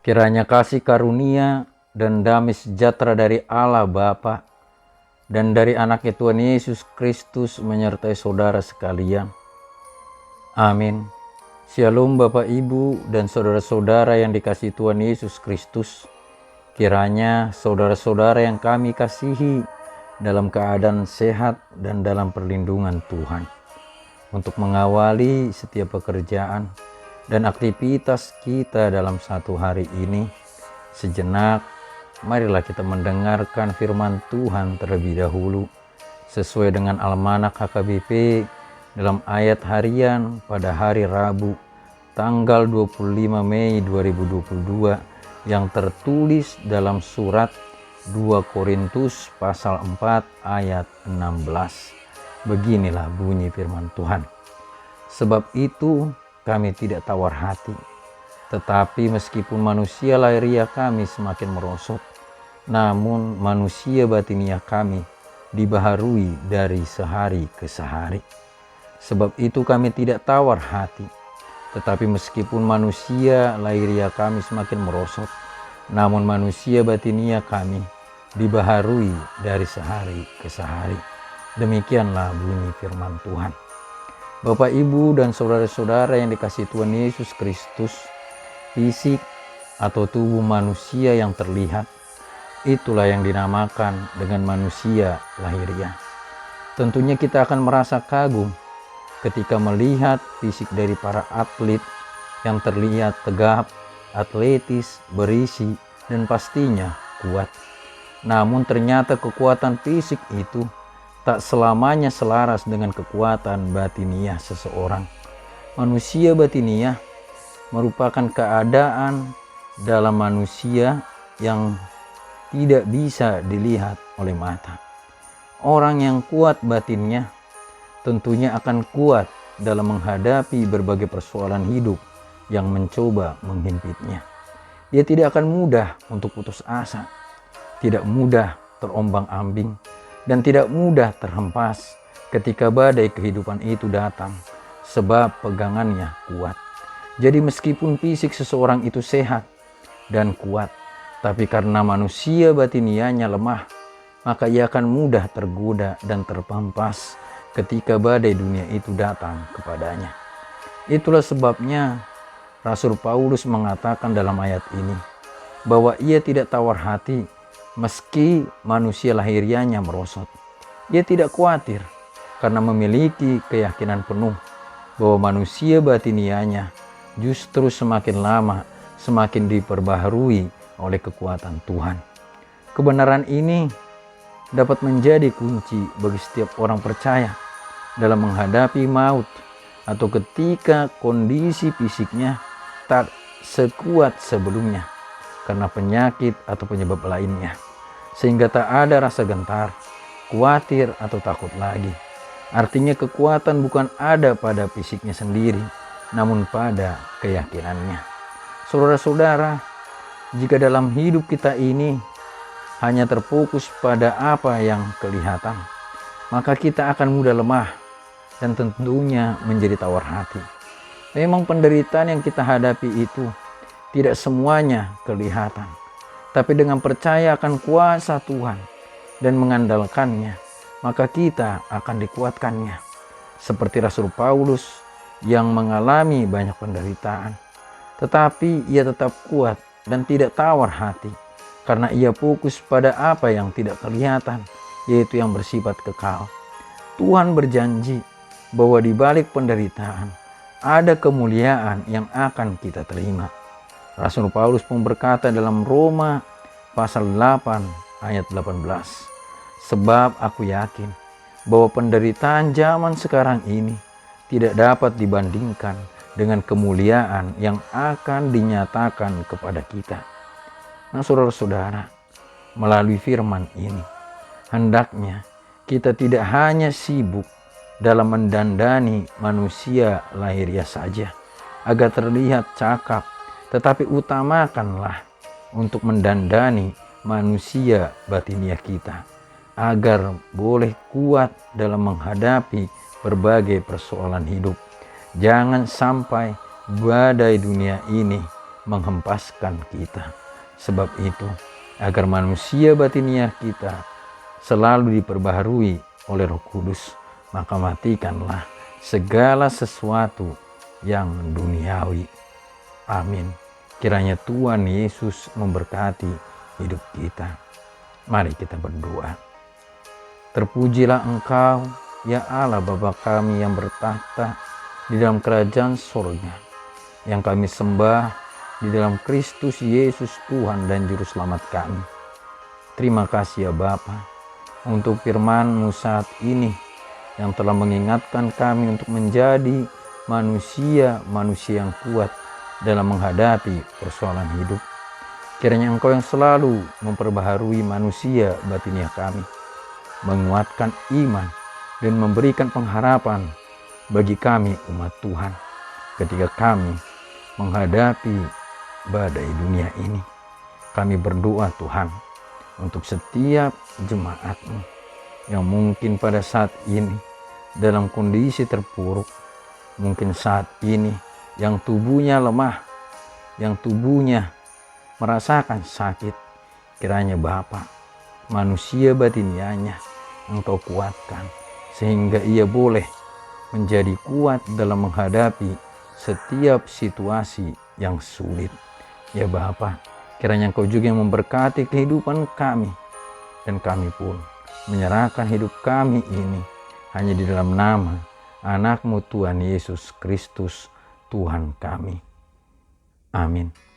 Kiranya kasih karunia dan damai sejahtera dari Allah Bapa dan dari anaknya Tuhan Yesus Kristus menyertai saudara sekalian. Amin. Shalom Bapak Ibu dan saudara-saudara yang dikasihi Tuhan Yesus Kristus. Kiranya saudara-saudara yang kami kasihi dalam keadaan sehat dan dalam perlindungan Tuhan, untuk mengawali setiap pekerjaan dan aktivitas kita dalam satu hari ini. Sejenak, marilah kita mendengarkan firman Tuhan terlebih dahulu, sesuai dengan Almanak HKBP dalam ayat harian pada hari Rabu, tanggal 25 Mei 2022, yang tertulis dalam surat 2 Korintus pasal 4 ayat 16. Beginilah bunyi firman Tuhan. Sebab itu kami tidak tawar hati, tetapi meskipun manusia lahiriah kami semakin merosot, namun manusia batiniah kami dibaharui dari sehari ke sehari. Sebab itu kami tidak tawar hati, tetapi meskipun manusia lahiriah kami semakin merosot, namun manusia batiniah kami dibaharui dari sehari ke sehari. Demikianlah bunyi firman Tuhan. Bapak, Ibu, dan saudara-saudara yang dikasihi Tuhan Yesus Kristus, fisik atau tubuh manusia yang terlihat, itulah yang dinamakan dengan manusia lahiriah. Tentunya kita akan merasa kagum ketika melihat fisik dari para atlet yang terlihat tegap, atletis, berisi, dan pastinya kuat. Namun ternyata kekuatan fisik itu tak selamanya selaras dengan kekuatan batiniah seseorang. Manusia batiniah merupakan keadaan dalam manusia yang tidak bisa dilihat oleh mata. Orang yang kuat batinnya tentunya akan kuat dalam menghadapi berbagai persoalan hidup yang mencoba menghimpitnya. Dia tidak akan mudah untuk putus asa, tidak mudah terombang-ambing, dan tidak mudah terhempas ketika badai kehidupan itu datang, sebab pegangannya kuat. Jadi meskipun fisik seseorang itu sehat dan kuat, tapi karena manusia batiniahnya lemah, maka ia akan mudah tergoda dan terhempas ketika badai dunia itu datang kepadanya. Itulah sebabnya Rasul Paulus mengatakan dalam ayat ini bahwa ia tidak tawar hati meski manusia lahiriahnya merosot. Ia tidak khawatir karena memiliki keyakinan penuh bahwa manusia batiniahnya justru semakin lama semakin diperbaharui oleh kekuatan Tuhan. Kebenaran ini dapat menjadi kunci bagi setiap orang percaya dalam menghadapi maut atau ketika kondisi fisiknya tak sekuat sebelumnya karena penyakit atau penyebab lainnya, sehingga tak ada rasa gentar, khawatir, atau takut lagi. Artinya kekuatan bukan ada pada fisiknya sendiri, namun pada keyakinannya. Saudara-saudara, jika dalam hidup kita ini hanya terfokus pada apa yang kelihatan, maka kita akan mudah lemah dan tentunya menjadi tawar hati. Memang penderitaan yang kita hadapi itu tidak semuanya kelihatan, tapi dengan percaya akan kuasa Tuhan dan mengandalkannya, maka kita akan dikuatkannya. Seperti Rasul Paulus yang mengalami banyak penderitaan, tetapi ia tetap kuat dan tidak tawar hati, karena ia fokus pada apa yang tidak kelihatan, yaitu yang bersifat kekal. Tuhan berjanji bahwa di balik penderitaan ada kemuliaan yang akan kita terima. Rasul Paulus pun berkata dalam Roma pasal 8 ayat 18, sebab aku yakin bahwa penderitaan zaman sekarang ini tidak dapat dibandingkan dengan kemuliaan yang akan dinyatakan kepada kita. Nah, saudara-saudara, melalui firman ini hendaknya kita tidak hanya sibuk dalam mendandani manusia lahiriah saja agar terlihat cakap, tetapi utamakanlah untuk mendandani manusia batiniah kita agar boleh kuat dalam menghadapi berbagai persoalan hidup. Jangan sampai badai dunia ini menghempaskan kita. Sebab itu, agar manusia batiniah kita selalu diperbaharui oleh Roh Kudus, maka matikanlah segala sesuatu yang duniawi. Amin. Kiranya Tuhan Yesus memberkati hidup kita. Mari kita berdoa. Terpujilah Engkau, ya Allah Bapa kami yang bertahta di dalam kerajaan surga, yang kami sembah di dalam Kristus Yesus Tuhan dan Juru Selamat kami. Terima kasih ya Bapa untuk firman-Mu saat ini yang telah mengingatkan kami untuk menjadi manusia yang kuat dalam menghadapi persoalan hidup. Kiranya Engkau yang selalu memperbaharui manusia batiniah kami, menguatkan iman dan memberikan pengharapan bagi kami umat Tuhan ketika kami menghadapi badai dunia ini. Kami berdoa Tuhan untuk setiap jemaat-Mu yang mungkin pada saat ini dalam kondisi terpuruk, mungkin saat ini yang tubuhnya lemah, yang tubuhnya merasakan sakit. Kiranya Bapa, manusia batiniahnya Engkau kuatkan sehingga ia boleh menjadi kuat dalam menghadapi setiap situasi yang sulit. Ya Bapa, kiranya Engkau juga yang memberkati kehidupan kami, dan kami pun menyerahkan hidup kami ini hanya di dalam nama Anak-Mu Tuhan Yesus Kristus Tuhan kami. Amin.